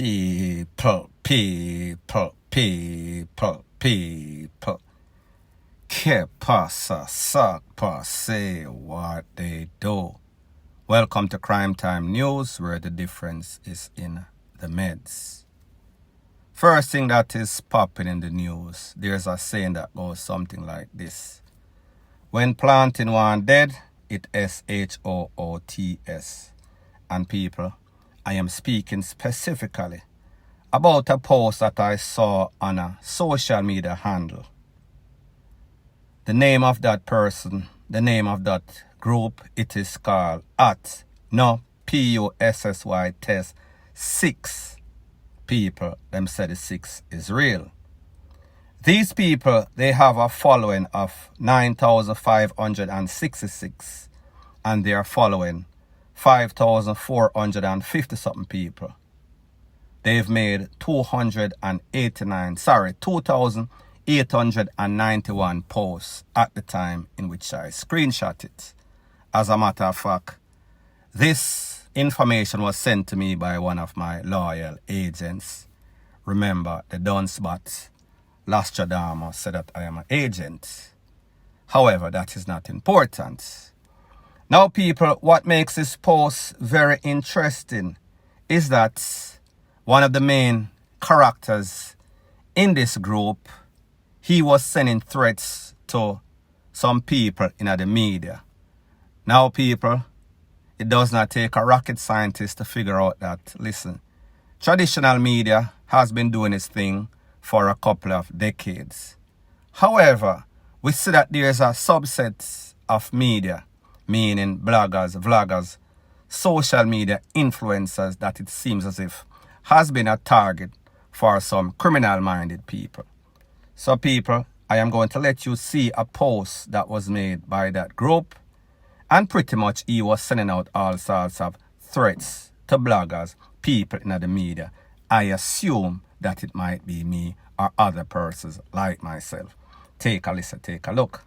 People. Que pasa, suck, say what they do. Welcome to Crime Time News, where the difference is in the meds. First thing that is popping in the news, there's a saying that goes something like this. When planting one dead, it SHOOTS. And people, I am speaking specifically about a post that I saw on a social media handle. The name of that person, the name of that group, it is called PUSSY test 6 people. Them said the 6 is real. These people, they have a following of 9,566 and they are following 5,450 something people. They've made 2,891 posts at the time in which I screenshot it. As a matter of fact, this information was sent to me by one of my loyal agents. Remember, the Dunspot Lastradama said that I am an agent. However, that is not important. Now, people, what makes this post very interesting is that one of the main characters in this group, he was sending threats to some people in the media. Now, people, it does not take a rocket scientist to figure out that, listen, traditional media has been doing its thing for a couple of decades. However, we see that there's a subset of media, meaning bloggers, vloggers, social media influencers, that it seems as if has been a target for some criminal-minded people. So people, I am going to let you see a post that was made by that group, and pretty much he was sending out all sorts of threats to bloggers, people in the media. I assume that it might be me or other persons like myself. Take a listen, take a look.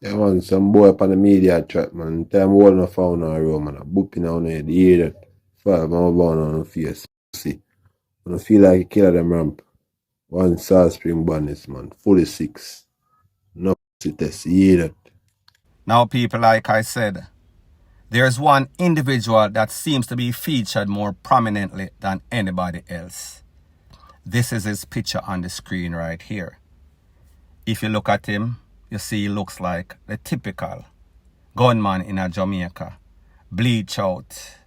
Yeah, man, some boy up on the media track, man. Time holding a phone on a room, man. A booping on the hear that. 5 man born on the face. See. When I feel like a killer them ramp. One South Spring bonus, man. Fully 6. No test, hear that. Now, people, like I said, there's one individual that seems to be featured more prominently than anybody else. This is his picture on the screen right here. If you look at him, you see he looks like the typical gunman in a Jamaica. Bleach out.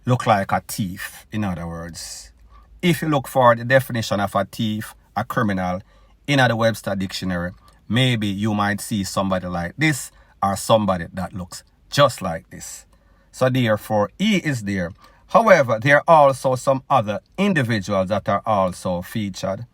Look like a thief, in other words. If you look for the definition of a thief, a criminal, in the Webster dictionary, maybe you might see somebody like this or somebody that looks just like this. So therefore, he is there. However, there are also some other individuals that are also featured,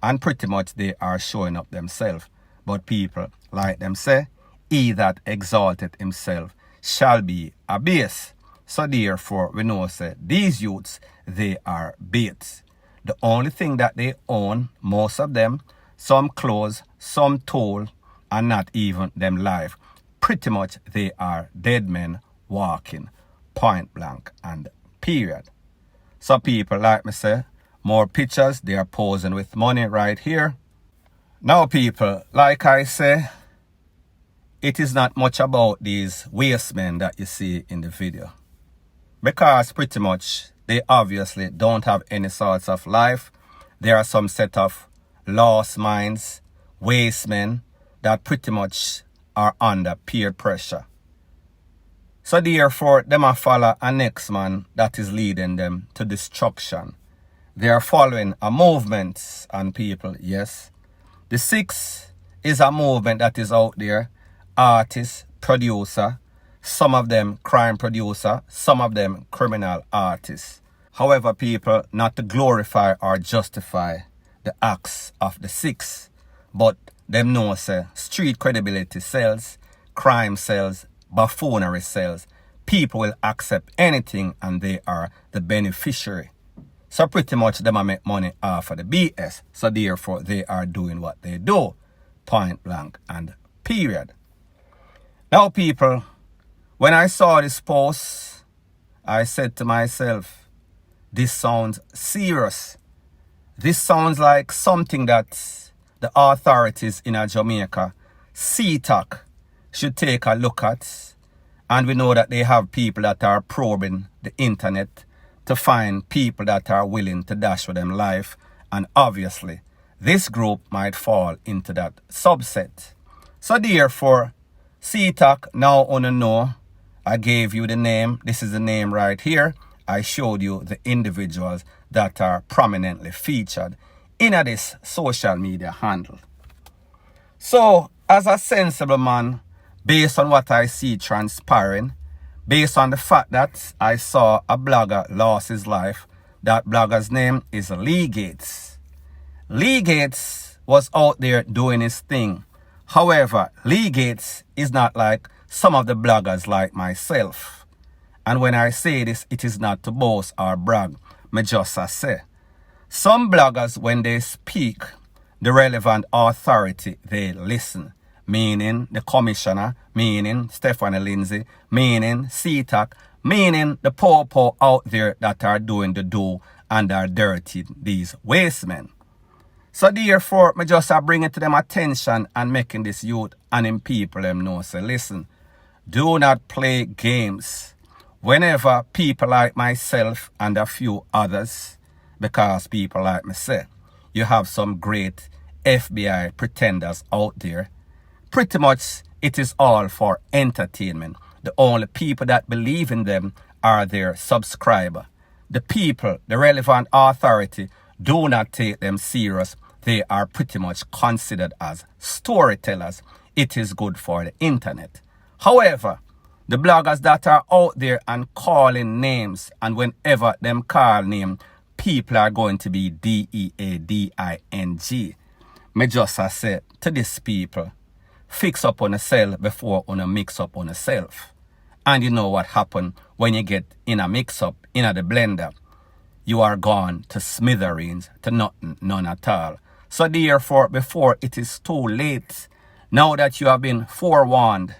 and pretty much they are showing up themselves. But people, like them say, he that exalted himself shall be abased. So therefore, we know, say, these youths, they are bait. The only thing that they own, most of them, some clothes, some tool, and not even them life. Pretty much they are dead men walking, point blank and period. So people, like me say, more pictures, they are posing with money right here. Now people, like I say, it is not much about these waste men that you see in the video. Because pretty much they obviously don't have any sorts of life. There are some set of lost minds, waste men that pretty much are under peer pressure. So therefore, them are follow a next man that is leading them to destruction. They are following a movement, and people, yes. The 6 is a movement that is out there. Artist, producer, some of them crime producer, some of them criminal artists. However, people, not to glorify or justify the acts of the 6, but them know, say, street credibility sells, crime sells, buffoonery sells. People will accept anything and they are the beneficiary. So pretty much them are make money off of the BS. So therefore they are doing what they do. Point blank and period. Now people, when I saw this post, I said to myself, this sounds serious. This sounds like something that the authorities in Jamaica, CTAC, should take a look at. And we know that they have people that are probing the internet to find people that are willing to dash for them life. And obviously, this group might fall into that subset. So therefore, CTAC, now on a know, I gave you the name. This is the name right here. I showed you the individuals that are prominently featured in this social media handle. So, as a sensible man, based on what I see transpiring, based on the fact that I saw a blogger lost his life, that blogger's name is Lee Gates. Lee Gates was out there doing his thing. However, Lee Gates is not like some of the bloggers like myself. And when I say this, it is not to boast or brag. Me just say. Some bloggers, when they speak, the relevant authority, they listen. Meaning the commissioner, meaning Stephanie Lindsay, meaning CTAC, meaning the poor out there that are doing the do and are dirty these waste men. So therefore, me just bring it to them attention and making this youth and in people them know. Say, listen, do not play games. Whenever people like myself and a few others, because people like me say, you have some great FBI pretenders out there, pretty much it is all for entertainment. The only people that believe in them are their subscriber. The people, the relevant authority, do not take them serious. They are pretty much considered as storytellers. It is good for the internet. However, the bloggers that are out there and calling names, and whenever them call name, people are going to be DEADING. Me just say to these people, fix up on a cell before on a mix up on a self. And you know what happened when you get in a mix up, in the blender. You are gone to smithereens, to nothing, none at all. So therefore, before it is too late, now that you have been forewarned,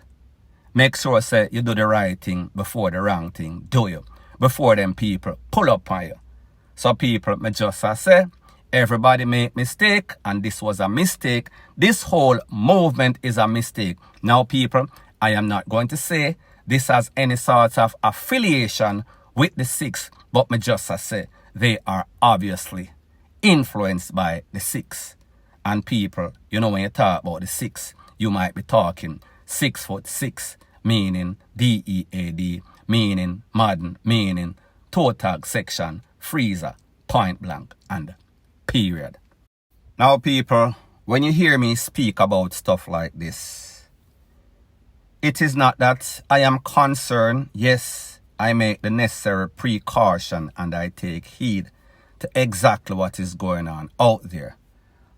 make sure say you do the right thing before the wrong thing, do you? Before them people pull up on you. So people, me just say, everybody make mistake, and this was a mistake. This whole movement is a mistake. Now people, I am not going to say this has any sort of affiliation with the 6ix, but me just say they are obviously influenced by the 6ix. And people, you know, when you talk about the 6ix, you might be talking 6'6", meaning DEAD, meaning modern, meaning toe tag section, freezer, point blank, and period. Now people, when you hear me speak about stuff like this, it is not that I am concerned. Yes, I make the necessary precaution and I take heed to exactly what is going on out there.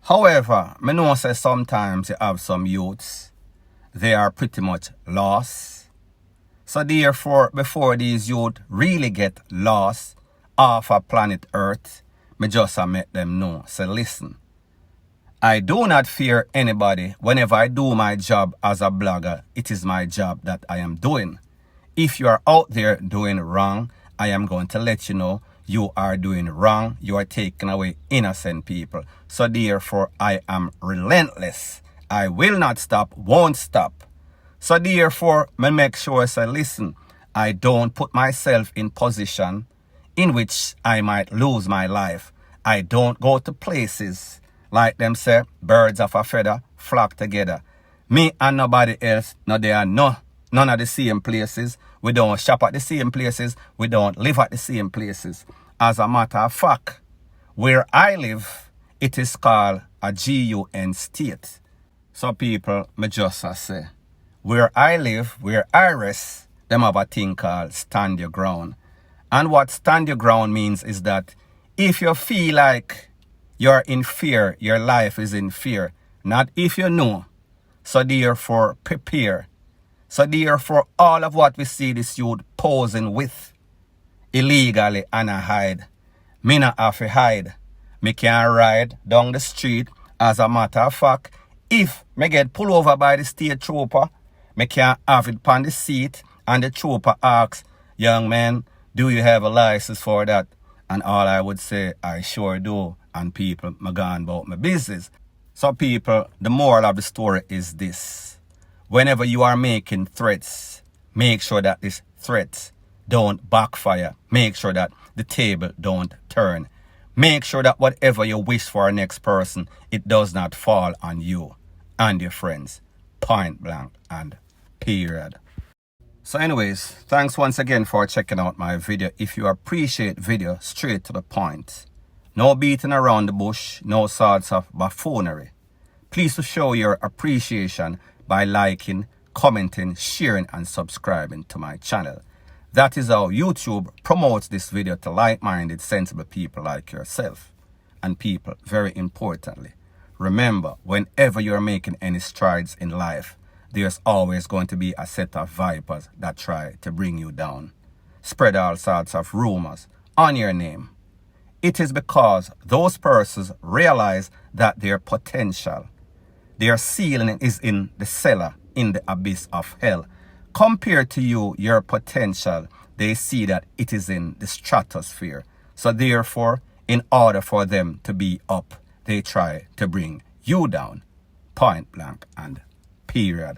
However, I know say sometimes you have some youths, they are pretty much lost. So therefore, before these youth really get lost off of planet Earth, me just make them know. So listen, I do not fear anybody. Whenever I do my job as a blogger, it is my job that I am doing. If you are out there doing wrong, I am going to let you know you are doing wrong. You are taking away innocent people. So therefore, I am relentless. I will not stop, won't stop. So therefore, me make sure, say, listen, I don't put myself in position in which I might lose my life. I don't go to places like them say, birds of a feather flock together. Me and nobody else, no, they are none of the same places. We don't shop at the same places. We don't live at the same places. As a matter of fact, where I live, it is called a GUN state. So people, me just say, where I live, where I rest, them have a thing called stand your ground. And what stand your ground means is that if you feel like you're in fear, your life is in fear, not if you know. So therefore, prepare. So therefore, all of what we see this youth posing with illegally and I hide. Me not have to hide. Me can ride down the street. As a matter of fact, if me get pulled over by the state trooper, me can have it on the seat and the trooper asks, young man, do you have a license for that? And all I would say, I sure do. And people, me gone about my business. So people, the moral of the story is this. Whenever you are making threats, make sure that these threats don't backfire. Make sure that the table don't turn. Make sure that whatever you wish for a next person, it does not fall on you and your friends. Point blank and period. So anyways, thanks once again for checking out my video. If you appreciate video, straight to the point. No beating around the bush, no sorts of buffoonery. Please to show your appreciation by liking, commenting, sharing and subscribing to my channel. That is how YouTube promotes this video to like-minded, sensible people like yourself. And people, very importantly, remember, whenever you're making any strides in life, there's always going to be a set of vipers that try to bring you down. Spread all sorts of rumors on your name. It is because those persons realize that their potential, their ceiling is in the cellar, in the abyss of hell. Compared to you, your potential, they see that it is in the stratosphere. So therefore, in order for them to be up, they try to bring you down. Point blank and period.